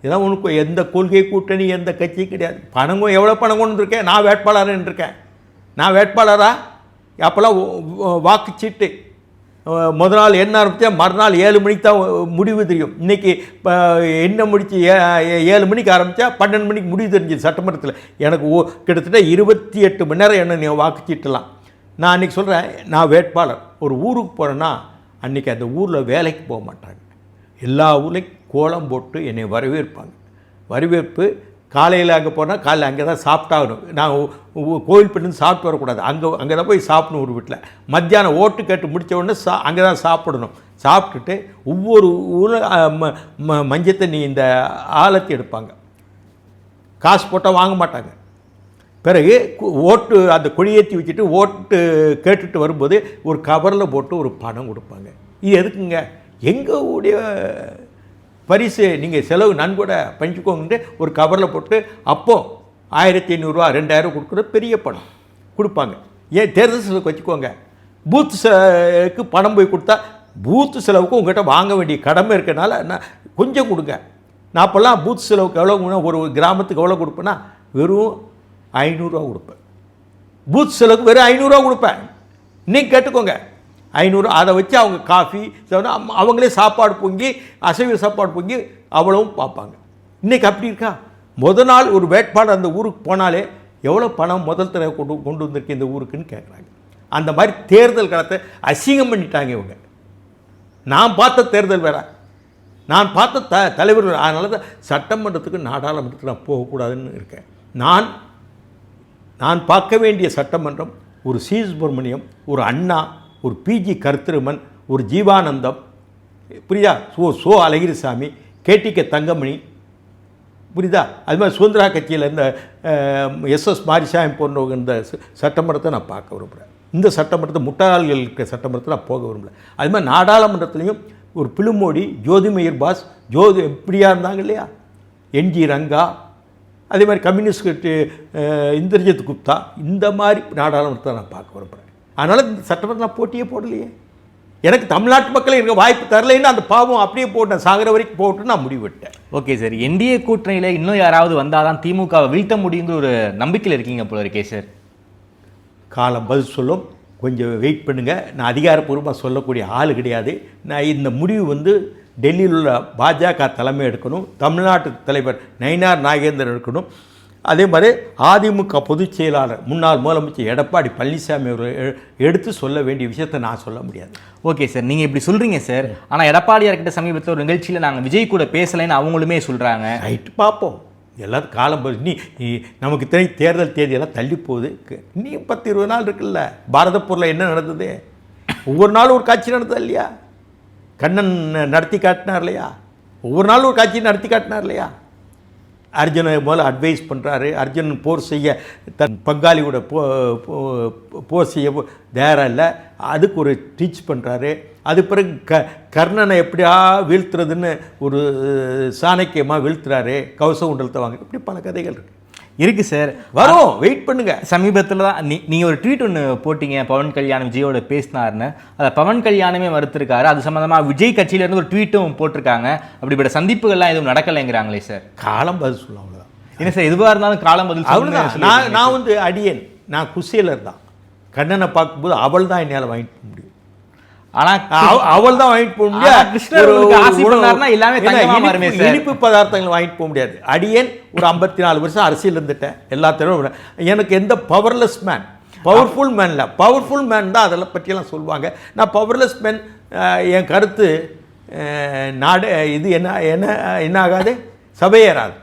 இதெல்லாம் உனக்கு எந்த கொள்கை கூட்டணி எந்த கட்சியும் கிடையாது. பணமும் எவ்வளோ பணம் கொண்டு இருக்கேன், நான் வேட்பாளர்னு இருக்கேன். நான் வேட்பாளரா? அப்போல்லாம் வாக்குச்சீட்டு முதல் நாள் என்ன ஆரம்பித்தா மறுநாள் 7 மணிக்கு தான் முடிவு தெரியும். இன்றைக்கி என்ன முடித்து 7 மணிக்கு ஆரம்பித்தா 12 மணிக்கு முடிவு தெரிஞ்சுது சட்டமன்றத்தில். எனக்கு கிட்டத்தட்ட 28 மணி நேரம் என்ன வாக்குச்சீட்டலாம். நான் அன்றைக்கி சொல்கிறேன், நான் வேட்பாளர் ஒரு ஊருக்கு போகிறேன்னா அன்றைக்கி அந்த ஊரில் வேலைக்கு போக மாட்டாங்க. எல்லா ஊர்லேயும் கோலம் போட்டு என்னை வரவேற்பாங்க. வரவேற்பு காலையில் அங்கே போனால் காலையில் அங்கே தான் சாப்பிட்டாகணும். நான் கோவில் பெண்ணு சாப்பிட்டு வரக்கூடாது. அங்கே தான் போய் சாப்பிடணும் ஒரு வீட்டில். மத்தியானம் ஓட்டு கேட்டு முடித்த உடனே அங்கே தான் சாப்பிடணும். சாப்பிட்டுட்டு ஒவ்வொரு ஊரில் மஞ்சள் தண்ணி இந்த ஆலத்தி எடுப்பாங்க. காசு போட்டால் வாங்க மாட்டாங்க. பிறகு ஓட்டு அந்த கொடியேற்றி வச்சுட்டு ஓட்டு கேட்டுட்டு வரும்போது ஒரு கவரில் போட்டு ஒரு பணம் கொடுப்பாங்க. இது எதுக்குங்க? எங்கள் உடைய பரிசு நீங்கள் செலவு நன்கூட பஞ்சுக்கோங்கன்ட்டு ஒரு கவரில் போட்டு அப்போது 1500 2000 கொடுக்குற பெரிய பணம் கொடுப்பாங்க. ஏன் தேர்தல் செலவுக்கு வச்சுக்கோங்க. பூத்து செலவுக்கு பணம் போய் கொடுத்தா பூத்து செலவுக்கு உங்கள்கிட்ட வாங்க வேண்டிய கடமை இருக்கிறனால நான் கொஞ்சம் கொடுங்க. நான் அப்போல்லாம் பூத்து செலவுக்கு எவ்வளோ, ஒரு கிராமத்துக்கு எவ்வளோ கொடுப்பேன்னா வெறும் 500 கொடுப்பேன். பூத் செலவுக்கு வெறும் 500 கொடுப்பேன். இன்னைக்கு கேட்டுக்கோங்க, 500. அதை வச்சு அவங்க காஃபி அவங்களே சாப்பாடு பொங்கி அசைவ சாப்பாடு பொங்கி அவ்வளவும் பார்ப்பாங்க. இன்றைக்கி அப்படி இருக்கா? முதல் நாள் ஒரு வேட்பாளர் அந்த ஊருக்கு போனாலே எவ்வளோ பணம் முதல் தடவை கொண்டு வந்திருக்கு இந்த ஊருக்குன்னு கேட்குறாங்க. அந்த மாதிரி தேர்தல் காலத்தை அசிங்கம் பண்ணிட்டாங்க இவங்க. நான் பார்த்த தேர்தல் வேற, நான் பார்த்த தலைவர்கள். அதனால தான் சட்டமன்றத்துக்கு நாடாளுமன்றத்துக்கு நான் போகக்கூடாதுன்னு இருக்கேன். நான் பார்க்க வேண்டிய சட்டமன்றம் ஒரு சி சுப்பிரமணியம், ஒரு அண்ணா, ஒரு பிஜி கருத்திருமன், ஒரு ஜீவானந்தம், புரியுதா, சோ அழகிரிசாமி, கேடிகே தங்கமணி, புரியுதா, அது மாதிரி சுதந்திரா கட்சியில் இருந்த எஸ்எஸ் மாரிசாமி போன்றவங்க இந்த சட்டமன்றத்தை நான் பார்க்க விரும்புகிறேன். இந்த சட்டமன்றத்தை முட்டாள்கள் இருக்கிற சட்டமன்றத்தை நான் போக விரும்பல. அது மாதிரி நாடாளுமன்றத்துலேயும் ஒரு பிலுமோடி, ஜோதிமயிர் பாஸ், இப்படியா இருந்தாங்க இல்லையா, என்ஜி ரங்கா, அதே மாதிரி கம்யூனிஸ்ட் இந்திரஜித் குப்தா, இந்த மாதிரி நாடாளுமன்றத்தை நான் பார்க்க விரும்புகிறேன். அதனால் இந்த சட்டமன்றத்தில் நான் போட்டியே போடலையே. எனக்கு தமிழ்நாட்டு மக்கள் இருக்க வாய்ப்பு தரலைன்னு அந்த பாவம் அப்படியே போட்டேன். சாகர வரைக்கும் போட்டு நான் முடிவிட்டேன். ஓகே சார், என்டிஏ கூட்டணியில் இன்னும் யாராவது வந்தால் தான் திமுகவை வீழ்த்த முடியுங்கிற ஒரு நம்பிக்கையில் இருக்கீங்க போல இருக்கே சார். காலம் பதில் சொல்லும், கொஞ்சம் வெயிட் பண்ணுங்கள். நான் அதிகாரப்பூர்வமாக சொல்லக்கூடிய ஆள் கிடையாது. நான் இந்த முடிவு வந்து டெல்லியில் உள்ள பாஜக தலைமை எடுக்கணும், தமிழ்நாட்டு தலைவர் நயினார் நாகேந்திரன் எடுக்கணும். அதே மாதிரி அதிமுக பொதுச் செயலாளர் முன்னாள் முதலமைச்சர் எடப்பாடி பழனிசாமி அவர்கள் எடுத்து சொல்ல வேண்டிய விஷயத்தை நான் சொல்ல முடியாது. ஓகே சார், நீங்கள் இப்படி சொல்கிறீங்க சார். ஆனால் எடப்பாடியார்கிட்ட சமீபத்தில் ஒரு நிகழ்ச்சியில் நாங்கள் விஜய் கூட பேசலைன்னு அவங்களுமே சொல்கிறாங்க. ரைட்டு, பார்ப்போம். எல்லாரும் காலம் நீ நமக்கு தேர்தல் தேதியெல்லாம் தள்ளி போகுது. இன்னும் 10-20 நாள் இருக்குல்ல. பாரதப்பூரில் என்ன நடந்தது? ஒவ்வொரு நாளும் ஒரு காட்சி நடந்தது இல்லையா? கண்ணன் நடத்தி காட்டினார் இல்லையா? ஒவ்வொரு நாளும் ஒரு காட்சி நடத்தி காட்டினார் இல்லையா? அர்ஜுனை முதல்ல அட்வைஸ் பண்ணுறாரு. அர்ஜுன் போர் செய்ய தன் பங்காளியோட போர் செய்ய தயாராக இல்லை, அதுக்கு ஒரு டீச் பண்ணுறாரு. அது பிறகு கர்ணனை எப்படியா வீழ்த்துறதுன்னு ஒரு சாணக்கியமாக வீழ்த்துறாரு, கவச குண்டலத்தை வாங்க. இப்படி பல கதைகள் இருக்குது சார். வரும், வெயிட் பண்ணுங்க. சமீபத்தில் தான் நீங்கள் ஒரு ட்வீட் ஒன்று போட்டிங்க, பவன் கல்யாணம் விஜயோட பேசினார்னு. அதை பவன் கல்யாணமே மறுத்திருக்காரு. அது சம்மந்தமாக விஜய் கட்சியிலேருந்து ஒரு ட்வீட்டும் போட்டிருக்காங்க. அப்படிப்பட்ட சந்திப்புகள்லாம் எதுவும் நடக்கலைங்கிறாங்களே சார். காலம் பதில் சொல்லும், அவ்வளோதான். என்ன சார், எதுவாக இருந்தாலும் காலம் பதில் அவ்வளோதான். நான் வந்து அடியேன், நான் குசேலர் தான். கண்ணனை பார்க்கும்போது அவள் தான் என்னால் வாங்கிட்டு போக முடியும். ஆனால் அவள் தான் வாங்கிட்டு போக முடியாது. இனிப்பு பதார்த்தங்கள் வாங்கிட்டு போக முடியாது. அடியேன் ஒரு 54 வருஷம் அரசியல் இருந்துட்டேன். எல்லாத்தையும் எனக்கு எந்த பவர்லெஸ் மேன். பவர்ஃபுல் மேன்ல பவர்ஃபுல் மேன் தான் அதெல்லாம் பற்றியெல்லாம் சொல்லுவாங்க. நான் பவர்லெஸ் மேன், என் கருத்து நாடு இது என்ன ஆகாது, சபையேறாது.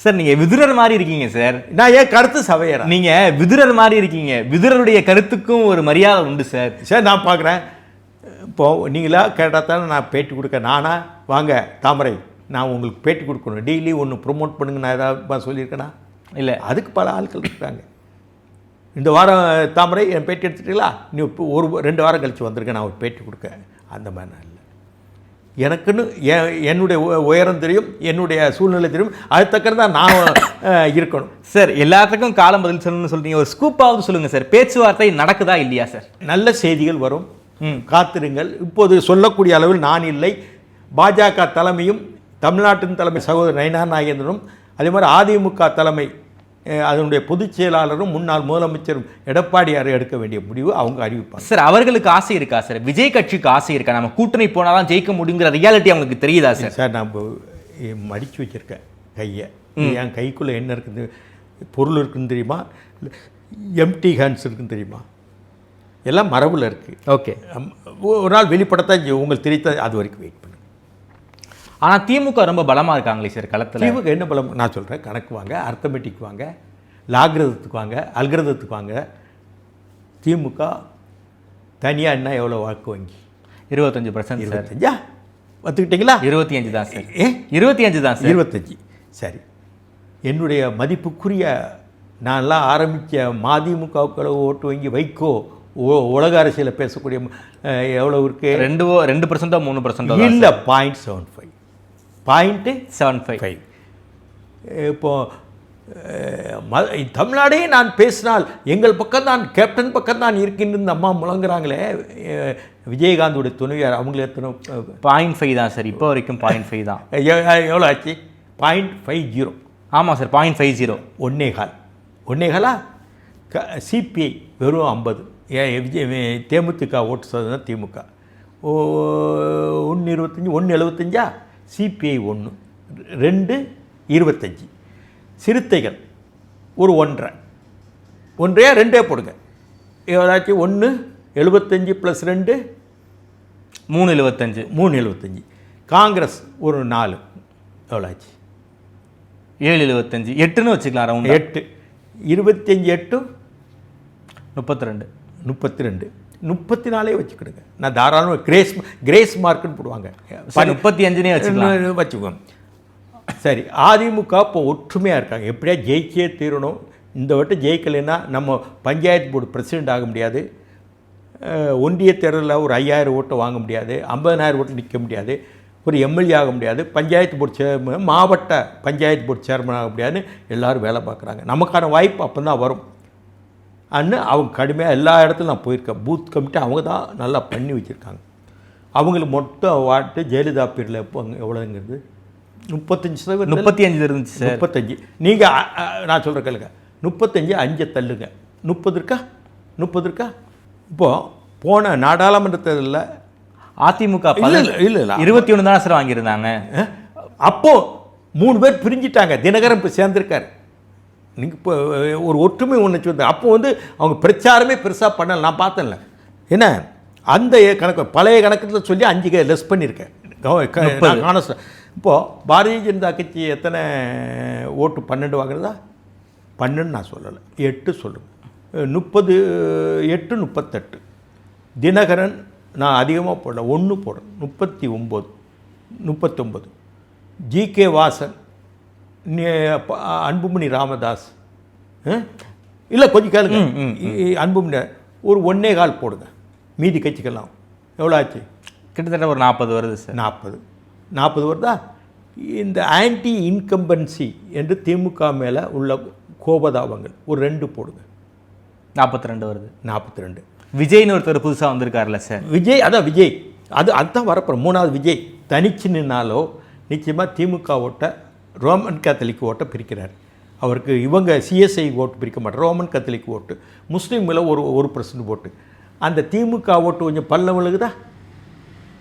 சார் நீங்க விதுரர் மாதிரி இருக்கீங்க சார். நான் என் கருத்து சபையேறா. நீங்க விதுரர் மாதிரி இருக்கீங்க. விதுரருடைய கருத்துக்கும் ஒரு மரியாதை உண்டு சார். சார் நான் பார்க்குறேன், இப்போது நீங்களா கேட்டால் தானே நான் பேட்டி கொடுக்க. நானா வாங்க தாமரை, நான் உங்களுக்கு பேட்டி கொடுக்கணும், டெய்லி ஒன்று ப்ரொமோட் பண்ணுங்க, நான் ஏதாவது சொல்லியிருக்கேனா? இல்லை. அதுக்கு பல ஆட்கள் இருக்காங்க. இந்த வாரம் தாமரை என் பேட்டி எடுத்துட்டீங்களா, நீ இப்போ 2 வாரம் கழித்து வந்திருக்கேன் நான் ஒரு பேட்டி கொடுக்க. அந்த மாதிரி நான் இல்லை. எனக்குன்னு என்னுடைய உயரம் தெரியும், என்னுடைய சூழ்நிலை தெரியும், அது தக்கறது தான் நான் இருக்கணும். சார் எல்லாத்துக்கும் காலம் பதில் சொல்லணும்னு சொல்றீங்க, ஒரு ஸ்கூப்பாவது சொல்லுங்கள் சார். பேச்சுவார்த்தை நடக்குதா இல்லையா சார்? நல்ல செய்திகள் வரும், காத்திருங்கள். இப்போது சொல்லக்கூடிய அளவில் நான் இல்லை. பாஜக தலைமையும் தமிழ்நாட்டின் தலைமை சகோதரர் நயினார் நாகேந்திரனும், அதே மாதிரி அதிமுக தலைமை அதனுடைய பொதுச் செயலாளரும் முன்னாள் முதலமைச்சரும் எடப்பாடியார் எடுக்க வேண்டிய முடிவு அவங்க அறிவிப்பாங்க. சார் அவர்களுக்கு ஆசை இருக்கா சார்? விஜய் கட்சிக்கு ஆசை இருக்கா? நம்ம கூட்டணி போனால் தான் ஜெயிக்க முடியுங்கிற ரியாலிட்டி அவங்களுக்கு தெரியுதா சார்? சார் நான் மடித்து வச்சுருக்கேன் கையை. என் கைக்குள்ளே என்ன இருக்குது பொருள் இருக்குன்னு தெரியுமா, எம்டி ஹேண்ட்ஸ் இருக்குன்னு தெரியுமா, எல்லாம் மரபில் இருக்குது. ஓகே, ஒரு நாள் வெளிப்படத்தான் உங்களுக்கு தெரியுதா, அது வரைக்கும் வெயிட் பண்ணுங்க. ஆனால் திமுக ரொம்ப பலமாக இருக்காங்களே சார் களத்தில். திமுக என்ன பலம் நான் சொல்கிறேன், கணக்கு வாங்க, அர்த்தமெட்டிக் வாங்க, லாகிரதத்துக்கு வாங்க, அல்கிரதத்துக்கு வாங்க. திமுக தனியாக என்ன எவ்வளோ வாக்கு வங்கி? 25%. 25 ஒத்துக்கிட்டீங்களா? 25 தான் சார். 25 தான் சார். 25 சரி. என்னுடைய மதிப்புக்குரிய நான்லாம் ஆரம்பித்த மதிமுகவுக்கு ஓட்டு வங்கி வைக்கோ உலக அரசியலில் பேசக்கூடிய எவ்வளோ இருக்கு? 2% 3% இல்லை, 0.75. 0.75. இப்போது தமிழ்நாடே நான் பேசினால் எங்கள் பக்கம்தான், கேப்டன் பக்கம்தான் இருக்கின்ற அம்மா முழங்குறாங்களே, விஜயகாந்தோடைய துணைவியார், அவங்களே எத்தனை? 0.5 தான் சார். இப்போ வரைக்கும் 0.5 தான். எவ்வளோ ஆச்சு? 0.50. ஆமாம் சார், 0.50. 1.25 சிபிஐ வெறும் 50. தேமுதிக ஓட்டு சதவீதம் திமுக 1.25 1.75. சிபிஐ 1 2.25. சிறுத்தைகள் ஒரு 1.5 2 போடுங்க. ஏதாச்சும் 1.75 + 2 3.75. 3.75. காங்கிரஸ் ஒரு 4 எவ்வளோ ஆச்சு? 7.75. 8ன்னு வச்சுக்கலாம். ரவுண்ட் 8. 25 8 32. 34 வச்சுக்கிடுங்க. நான் தாராளமாக கிரேஸ் மார்க்குன்னு போடுவாங்க. 35 வச்சுக்கோங்க. சரி, அதிமுக இப்போ ஒற்றுமையாக இருக்காங்க. எப்படியா ஜெயிச்சே தீரணும். இந்த வட்டம் ஜெயிக்கலைன்னா நம்ம பஞ்சாயத்து போர்டு பிரசிடெண்ட் ஆக முடியாது, ஒன்றிய தேர்தலில் ஒரு 5000 ஓட்டை வாங்க முடியாது, 50,000 ஓட்டு நிற்க முடியாது, ஒரு எம்எல்ஏ ஆக முடியாது, பஞ்சாயத்து போர்டு சேர்மன், மாவட்ட பஞ்சாயத்து போர்டு சேர்மன் ஆக முடியாதுன்னு எல்லோரும் வேலை பார்க்குறாங்க. நமக்கான வாய்ப்பு அப்போ தான் வரும் அன்னு அவங்க கடுமையாக எல்லா இடத்துலையும் நான் போயிருக்கேன். பூத் கமிட்டி அவங்க தான் நல்லா பண்ணி வச்சுருக்காங்க. அவங்களுக்கு மொத்தம் வாட்டு ஜெயலலிதா பீரியடில் எப்போ எவ்வளோங்கிறது 35% 35 இருந்துச்சு சார். 35. நீங்கள் நான் சொல்கிற கேளுங்க, 35 5 தள்ளுங்க, 30 இருக்கா? 30 இருக்கா? இப்போது போன நாடாளுமன்ற தேர்தலில் அதிமுக இல்லை 21 தானே சார் வாங்கியிருந்தாங்க. அப்போது 3 பேர் பிரிஞ்சிட்டாங்க. தினகரன் இப்போ சேர்ந்துருக்காரு. நீங்கள் இப்போ ஒரு ஒற்றுமை ஒன்று வந்து அப்போ வந்து அவங்க பிரச்சாரமே பெருசாக பண்ணலை. நான் பார்த்தேன்ல என்ன அந்த கணக்கு பழைய கணக்கில் சொல்லி 5 லெஸ் பண்ணியிருக்கேன். இப்போது பாரதிய ஜனதா கட்சி எத்தனை ஓட்டு? 12 வாங்குறதா? 12 நான் சொல்லலை, 8 சொல்லுங்கள். 38 38. தினகரன் நான் அதிகமாக போடல, 1 போடுறேன், 39. ஜிகே வாசன், அன்புமணி ராமதாஸ், இல்லை கொஞ்சம் கேளுங்க, அன்புமணி ஒரு 1.25 போடுங்க. மீதி கட்சிக்கெல்லாம் எவ்வளோ ஆச்சு? கிட்டத்தட்ட ஒரு 40 வருது சார். 40 வருதா? இந்த ஆன்டி இன்கம்பன்சி என்று திமுக மேலே உள்ள கோபதாபங்கள் ஒரு 2 போடுங்க. 42 வருது. 42. விஜய்னு ஒருத்தர் புதுசாக வந்திருக்காருல்ல சார், விஜய், அதான் விஜய், அதுதான் வரப்போகிறோம். 3வது விஜய் தனிச்சு நின்னாலோ நிச்சயமாக திமுக ஓட்டை ரோமன் கேத்தலிக் ஓட்டை பிரிக்கிறார். அவருக்கு இவங்க சிஎஸ்ஐ ஓட்டு பிரிக்க மாட்டார், ரோமன் கேத்தலிக் ஓட்டு, முஸ்லீமில் ஒரு 1% ஓட்டு. அந்த திமுக ஓட்டு கொஞ்சம் பல்ல விழுகுதா,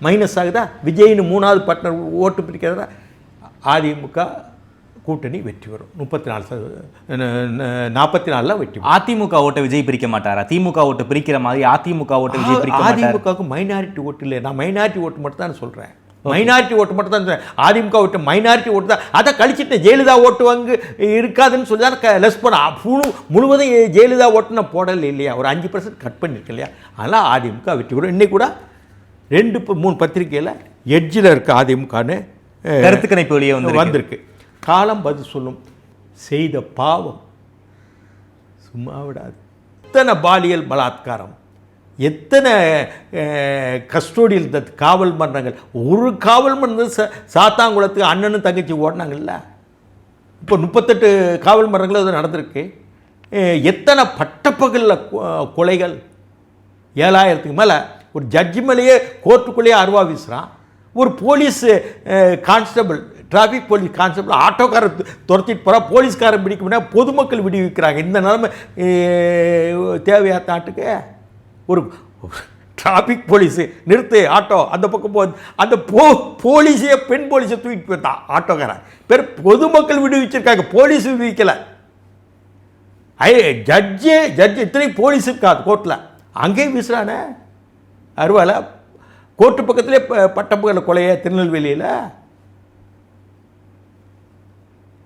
மைனஸ் ஆகுதா? விஜய்னு 3வது பார்ட்னர் ஓட்டு பிரிக்கிறதா? அதிமுக கூட்டணி வெற்றி பெறும். 44 வெற்றி பெறும். அதிமுக ஓட்டை விஜய் பிரிக்க மாட்டாரா? திமுக ஓட்டு பிரிக்கிற மாதிரி அதிமுக ஓட்டை விஜய் பிரிக்க மாட்டாரா? அதிமுகவுக்கு மைனாரிட்டி ஓட்டு இல்லை. நான் மைனாரிட்டி ஓட்டு மட்டும் தான் சொல்கிறேன். மைனாரிட்டி ஓட்டு மட்டும் தான் சொல்கிறேன். அதிமுக ஓட்டு மைனாரிட்டி ஓட்டு தான். அதை கழிச்சிட்டு ஜெயலலிதா ஓட்டு வாங்க இருக்காதுன்னு சொல்லி தான் லெஸ் பண்ண முழுவதும் ஜெயலலிதா ஓட்டு நான் போடலை இல்லையா, ஒரு 5% கட் பண்ணியிருக்கேன் இல்லையா. அதனால் அதிமுக வெற்றி பெறும். இன்னைக்கு கூட 2-3 பத்திரிகையில் எட்ஜில் இருக்க அதிமுகன்னு கருத்து கணிப்பு வெளியே வந்திருக்கு. காலம் பதில் சொல்லும். செய்த பாவம் சும்மா விடாது. எத்தனை பாலியல் பலாத்காரம், எத்தனை கஸ்டோடியல் காவல் மரணங்கள். ஒரு காவல் மரணம் சாத்தாங்குளத்துக்கு அண்ணனும் தங்கச்சி ஓடினாங்கல்ல. இப்போ 38 காவல் மரணங்கள் அது நடந்திருக்கு. எத்தனை பட்டப்பகலில் கொலைகள், 7000க்கு மேலே. ஒரு ஜட்ஜி மேலேயே கோர்ட்டுக்குள்ளேயே அருவா வீசுகிறான். ஒரு police constable, traffic police constable ஆட்டோக்காரர் துரத்திட்டு போகிறா, போலீஸ்காரன் பிடிக்க முடியாது, பொதுமக்கள் விடுவிக்கிறாங்க. இந்த நிலைமை தேவையா நாட்டுக்கு? ஒரு டிராஃபிக் போலீஸு நிறுத்து ஆட்டோ அந்த பக்கம் போகுது, அந்த போலீஸையே பெண் போலீஸை தூக்கிட்டு போயிட்டான் ஆட்டோக்காரன். பொதுமக்கள் விடுவிச்சிருக்காங்க, போலீஸ் விடுவிக்கலை. ஜட்ஜு இத்தனை போலீஸ் இருக்காது கோர்ட்டில், அங்கேயும் வீசுறானே அருவால. கோர்ட்டு பக்கத்திலே பட்டப்பகல கொலையை திருநெல்வேலியில்.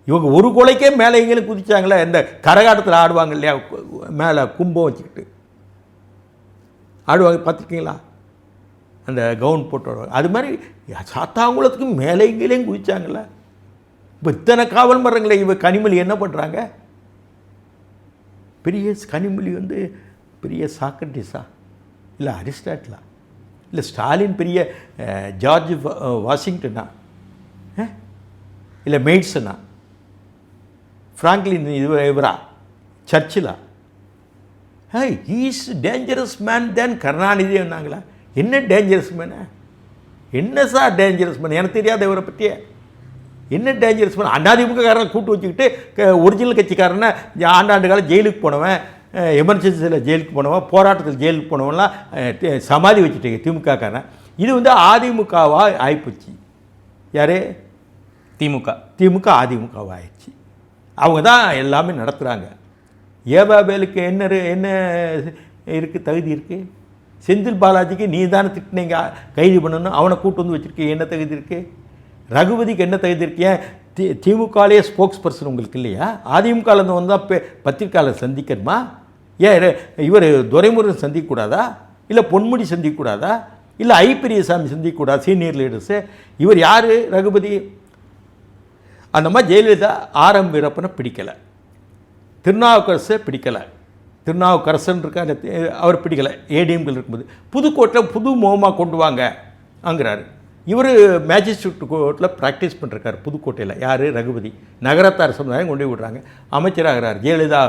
இவங்க ஒரு கொலைக்கே மேலே எங்கேயும் குதிச்சாங்களே. இந்த கரகாட்டத்தில் ஆடுவாங்க இல்லையா, மேலே கும்பம் வச்சுக்கிட்டு ஆடுவாங்க, பார்த்துருக்கீங்களா? அந்த கவுன் போட்டு ஆடுவாங்க. அது மாதிரி சாத்தாங்குளத்துக்கு மேலே எங்கேயும் குதிச்சாங்களே. இப்போ இத்தனை காவல் மரங்களை இவ கனிமொழி என்ன பண்ணுறாங்க? பெரிய கனிமொழி பெரிய சாக்ரட்டிஸா, இல்லை அரிஸ்டாட்டிலா, இல்லை ஸ்டாலின் பெரிய ஜார்ஜ் வாஷிங்டனா, இல்லை மெய்ட்ஸனா, ஃப்ராங்க்லின் இவரா, சர்ச்சிலா? ஹீஸ் டேஞ்சரஸ் மேன் தேன் கருணாநிதி என்னாங்களா? என்ன டேஞ்சரஸ் மேனு? என்ன சார் டேஞ்சரஸ் மேன்? எனக்கு தெரியாத இவரை பற்றியே. என்ன டேஞ்சரஸ் மேன்? அதிமுககாரனை கூட்டு வச்சுக்கிட்டு ஒரிஜினல் கட்சிக்காரனை ஆண்டாண்டு காலம் ஜெயிலுக்கு போனவன், எமர்ஜென்சியில் ஜெயிலுக்கு போனவன், போராட்டத்தில் ஜெயிலுக்கு போனவன்லாம் சமாதி வச்சுட்டீங்க திமுகக்காரன். இது அதிமுகவாக ஆயிப்போச்சு. யார்? திமுக அதிமுகவாக ஆயிடுச்சு. அவங்க தான் எல்லாமே நடத்துகிறாங்க. ஏபாபேலுக்கு என்ன இருக்குது, தகுதி இருக்குது? செந்தில் பாலாஜிக்கு நீ தானே திட்டினீங்க கைது பண்ணணும், அவனை கூட்டு வந்து வச்சுருக்கீங்க, என்ன தகுதி இருக்குது? ரகுபதிக்கு என்ன தகுதி இருக்கு? ஏன் திமுகலேயே ஸ்போக்ஸ் பர்சன் உங்களுக்கு இல்லையா? அதிமுகலேருந்து வந்தால் பத்திரிக்கையாளர் சந்திக்கணுமா? ஏன் இவர் துரைமுருகன் சந்திக்கக்கூடாதா? இல்லை பொன்முடி சந்திக்கக்கூடாதா? இல்லை ஐ பெரியசாமி சந்திக்கக்கூடாது? Senior leaders. இவர் யார்? ரகுபதி. அந்த மாதிரி ஜெயலலிதா ஆரம் வீரப்பனை பிடிக்கலை, திருநாவுக்கரசை பிடிக்கலை. திருநாவுக்கரசன் இருக்கா, அவர் பிடிக்கலை. ஏடிஎம்கள் இருக்கும்போது புதுக்கோட்டில் புது முகமாக கொண்டு வாங்க அங்கிறாரு. இவர் மேஜிஸ்ட்ரேட் கோர்ட்டில் ப்ராக்டிஸ் பண்ணிருக்கார் புதுக்கோட்டையில். யார்? ரகுபதி. நகரத்தார் சமுதாயம் கொண்டு விடுறாங்க, அமைச்சராகிறார். ஜெயலலிதா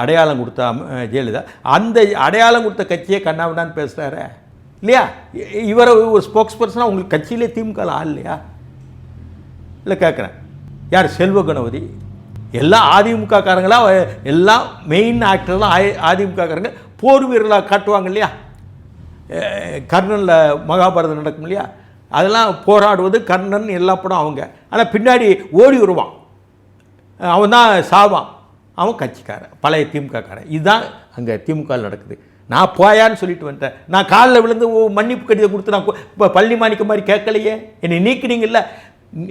அடையாளம் கொடுத்தா ஜெயலலிதா அந்த அடையாளம் கொடுத்த கட்சியை கண்ணாவிடான்னு பேசுகிறாரு இல்லையா? இவரை ஒரு ஸ்போக்ஸ் பர்சனாக உங்களுக்கு கட்சியிலே திமுகவில் ஆள் இல்லையா? இல்லை கேட்குறேன். யார்? செல்வ கணபதி. எல்லாம் அதிமுககாரங்களாம், எல்லாம் மெயின் ஆக்டர்லாம் அதிமுககாரங்க. போர் வீரர்களாக காட்டுவாங்க இல்லையா? கர்னனில் மகாபாரதம் நடக்கும் இல்லையா? அதெல்லாம் போராடுவது கர்ணன், எல்லா படம் அவங்க. ஆனால் பின்னாடி ஓடி வருவான், அவன் தான் சாவான், அவன் கட்சிக்காரன், பழைய திமுகக்காரன். இதுதான் அங்கே திமுகவில் நடக்குது. நான் போயான்னு சொல்லிட்டு வந்துட்டேன். நான் காலில் விழுந்து மன்னிப்பு கடிதம் கொடுத்து நான் இப்போ பள்ளி மாணிக்க மாதிரி கேட்கலையே. என்னை நீக்கினீங்கல்ல,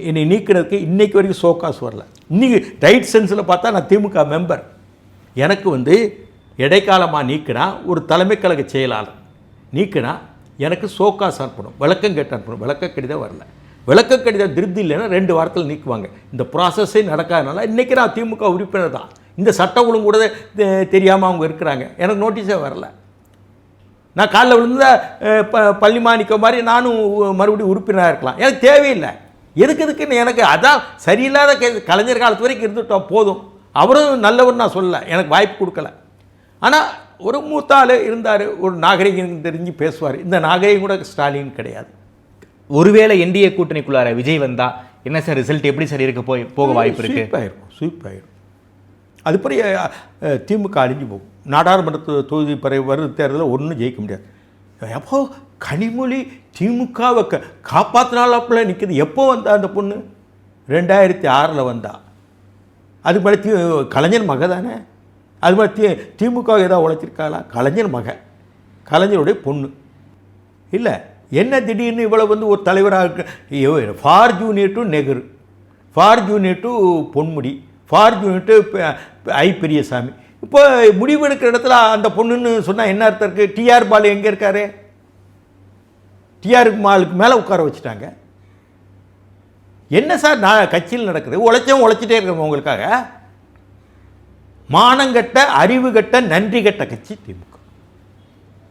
என்னை நீக்கிறதுக்கு இன்றைக்கு வரைக்கும் சோகாஸ் வரல. இன்றைக்கி ரைட் சென்ஸில் பார்த்தா நான் திமுக மெம்பர். எனக்கு இடைக்காலமாக நீக்கினா ஒரு தலைமை கழக செயலாளர் நீக்கினா எனக்கு சோகாஸ் அனுப்பணும், விளக்கம் கேட்டு அனுப்பணும். விளக்க கடிதம் வரல. விளக்க கடிதம் திருப்தி இல்லைன்னா 2 வாரத்தில் நீக்குவாங்க. இந்த ப்ராசஸே நடக்காதனால இன்றைக்கி நான் திமுக உறுப்பினர் தான். இந்த சட்டம் ஒழுங்கு கூட தெரியாமல் அவங்க இருக்கிறாங்க. எனக்கு நோட்டீஸே வரல. நான் காலைல விழுந்தால் பள்ளி மாணிக்க மாதிரி நானும் மறுபடியும் உறுப்பினராக இருக்கலாம். எனக்கு தேவையில்லை. எதுக்குன்னு எனக்கு அதான் சரியில்லாத கலைஞர் காலத்து வரைக்கும் இருந்துட்டோம், போதும். அவரும் நல்லவர் நான் சொல்லலை, எனக்கு வாய்ப்பு கொடுக்கல. ஆனால் ஒரு மூத்தாள் இருந்தார், ஒரு நாகரிகம் தெரிஞ்சு பேசுவார். இந்த நாகரிகம் கூட ஸ்டாலின் கிடையாது. ஒருவேளை என்டிஏ கூட்டணிக்குள்ளார விஜய் வந்தா என்ன சார் ரிசல்ட் எப்படி சார் இருக்க போக வாய்ப்பு இருக்கு? ஸ்வீப் ஆயிரும். அது பெரிய திமுக அழிஞ்சு போகும். நாடாளுமன்ற தொகுதி வருது தேர்தலில் ஒன்றும் ஜெயிக்க முடியாது. எப்போ கனிமொழி திமுகவை காப்பாற்றினால அப்பெல்லாம் நிற்கிது. எப்போ வந்தா அந்த பொண்ணு? 2006 வந்தா. அது மாதிரி கலைஞர் மக தானே. அது மாதிரி திமுக ஏதாவது உழைச்சிருக்காளா? கலைஞர் மக, கலைஞருடைய பொண்ணு இல்லை. என்ன திடீர்னு இவ்வளோ வந்து ஒரு தலைவராக far junior to Nehru, far junior to Ponmudi, far junior to I Periyasamy. இப்போ முடிவு எடுக்கிற இடத்துல அந்த பொண்ணுன்னு சொன்னால் என்ன அர்த்தம் இருக்குது? டிஆர் பாலு எங்கே இருக்காரு? டிஆர் மாலுக்கு மேலே உட்கார வச்சுட்டாங்க. என்ன சார் நான் கட்சியில் நடக்குது? உழைச்சிட்டே இருக்கோம் உங்களுக்காக. மானங்கட்ட, அறிவு கட்ட, நன்றி கட்ட கட்சி திமுக.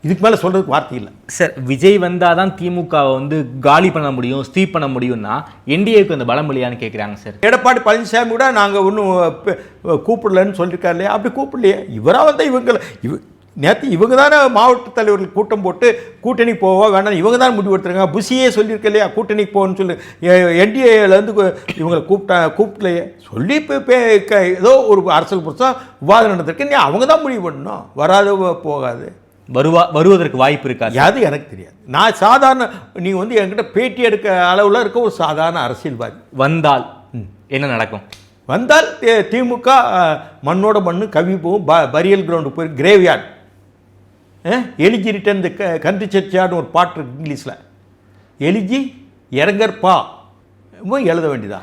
இதுக்கு மேலே சொல்கிறதுக்கு வார்த்தை இல்லை சார். விஜய் வந்தால் தான் திமுகவை வந்து காலி பண்ண முடியும், ஸ்வீப் பண்ண முடியும்னா என்டிஏக்கு அந்த பலம் இல்லையான்னு கேட்குறாங்க சார். எடப்பாடி பழனிசாமி கூட நாங்கள் ஒன்றும் கூப்பிடலன்னு சொல்லியிருக்காரு இல்லையா? அப்படி கூப்பிடலையே. இவராக வந்தால் நேற்று இவங்க தானே மாவட்ட தலைவர்கள் கூட்டம் போட்டு கூட்டணி போவா வேண்டாம் இவங்க தான் முடிவு எடுத்துருக்காங்க. புஷியே சொல்லியிருக்க இல்லையா கூட்டணிக்கு போகணும்னு சொல்லி. என்டிஏலேருந்து இவங்களை கூப்பிடலையே சொல்லி இப்போ ஏதோ ஒரு அரசியல் புதுசாக விவாதம் நடந்திருக்கு. நீ அவங்க தான் முடிவு பண்ணணும், வராது போகாது. வருவதற்கு வாய்ப்பு இருக்காது. அது எனக்கு தெரியாது. நான் சாதாரண நீங்கள் வந்து என்கிட்ட பேட்டி எடுக்க அளவில் இருக்க ஒரு சாதாரண அரசியல்வாதி. வந்தால் என்ன நடக்கும்? வந்தால் திமுக மண்ணோட மண்ணு கவி போகும். பரியல் கிரவுண்டு போய் graveyard, elegy written the country சர்ச்யார்டுன்னு ஒரு பாட்டு இருக்கு இங்கிலீஷில். எலிஜி இறங்கற்பா எழுத வேண்டியதா?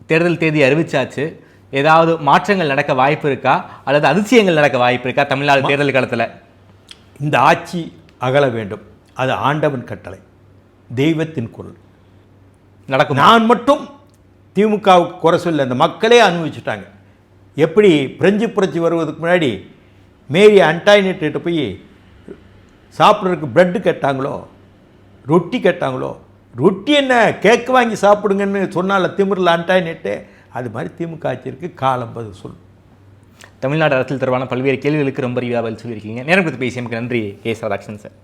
தேர்தல் தேதி அறிவிச்சாச்சு. ஏதாவது மாற்றங்கள் நடக்க வாய்ப்பு இருக்கா அல்லது அதிசயங்கள் நடக்க வாய்ப்பு இருக்கா தமிழ்நாடு தேர்தல் காலத்தில்? இந்த ஆட்சி அகல வேண்டும். அது ஆண்டவன் கட்டளை, தெய்வத்தின் குரல் நடக்கும். நான் மட்டும் திமுகவுக்கு குறை சொல்ல, அந்த மக்களே அனுபவிச்சுட்டாங்க. எப்படி பிரெஞ்சு புரட்சி வருவதுக்கு முன்னாடி மேரி அன்டாயினேட்டு போய் சாப்பிட்றதுக்கு ப்ரெட்டு கேட்டாங்களோ, ரொட்டி கேட்டாங்களோ, ரொட்டி என்ன கேக்கு வாங்கி சாப்பிடுங்கன்னு சொன்னால திமிரில் அன்டாயினேட்டு, அது மாதிரி திமுக ஆட்சி இருக்குது. காலம் பதில் சொல்லும். தமிழ்நாடு அரசியல் தொடர்பான பல்வேறு கேள்விகளுக்கு ரொம்ப பதில் சொல்லியிருக்கீங்க. நேரம் கொடுத்து பேசியமைக்கு நன்றி கே. ராதாகிருஷ்ணன் சார்.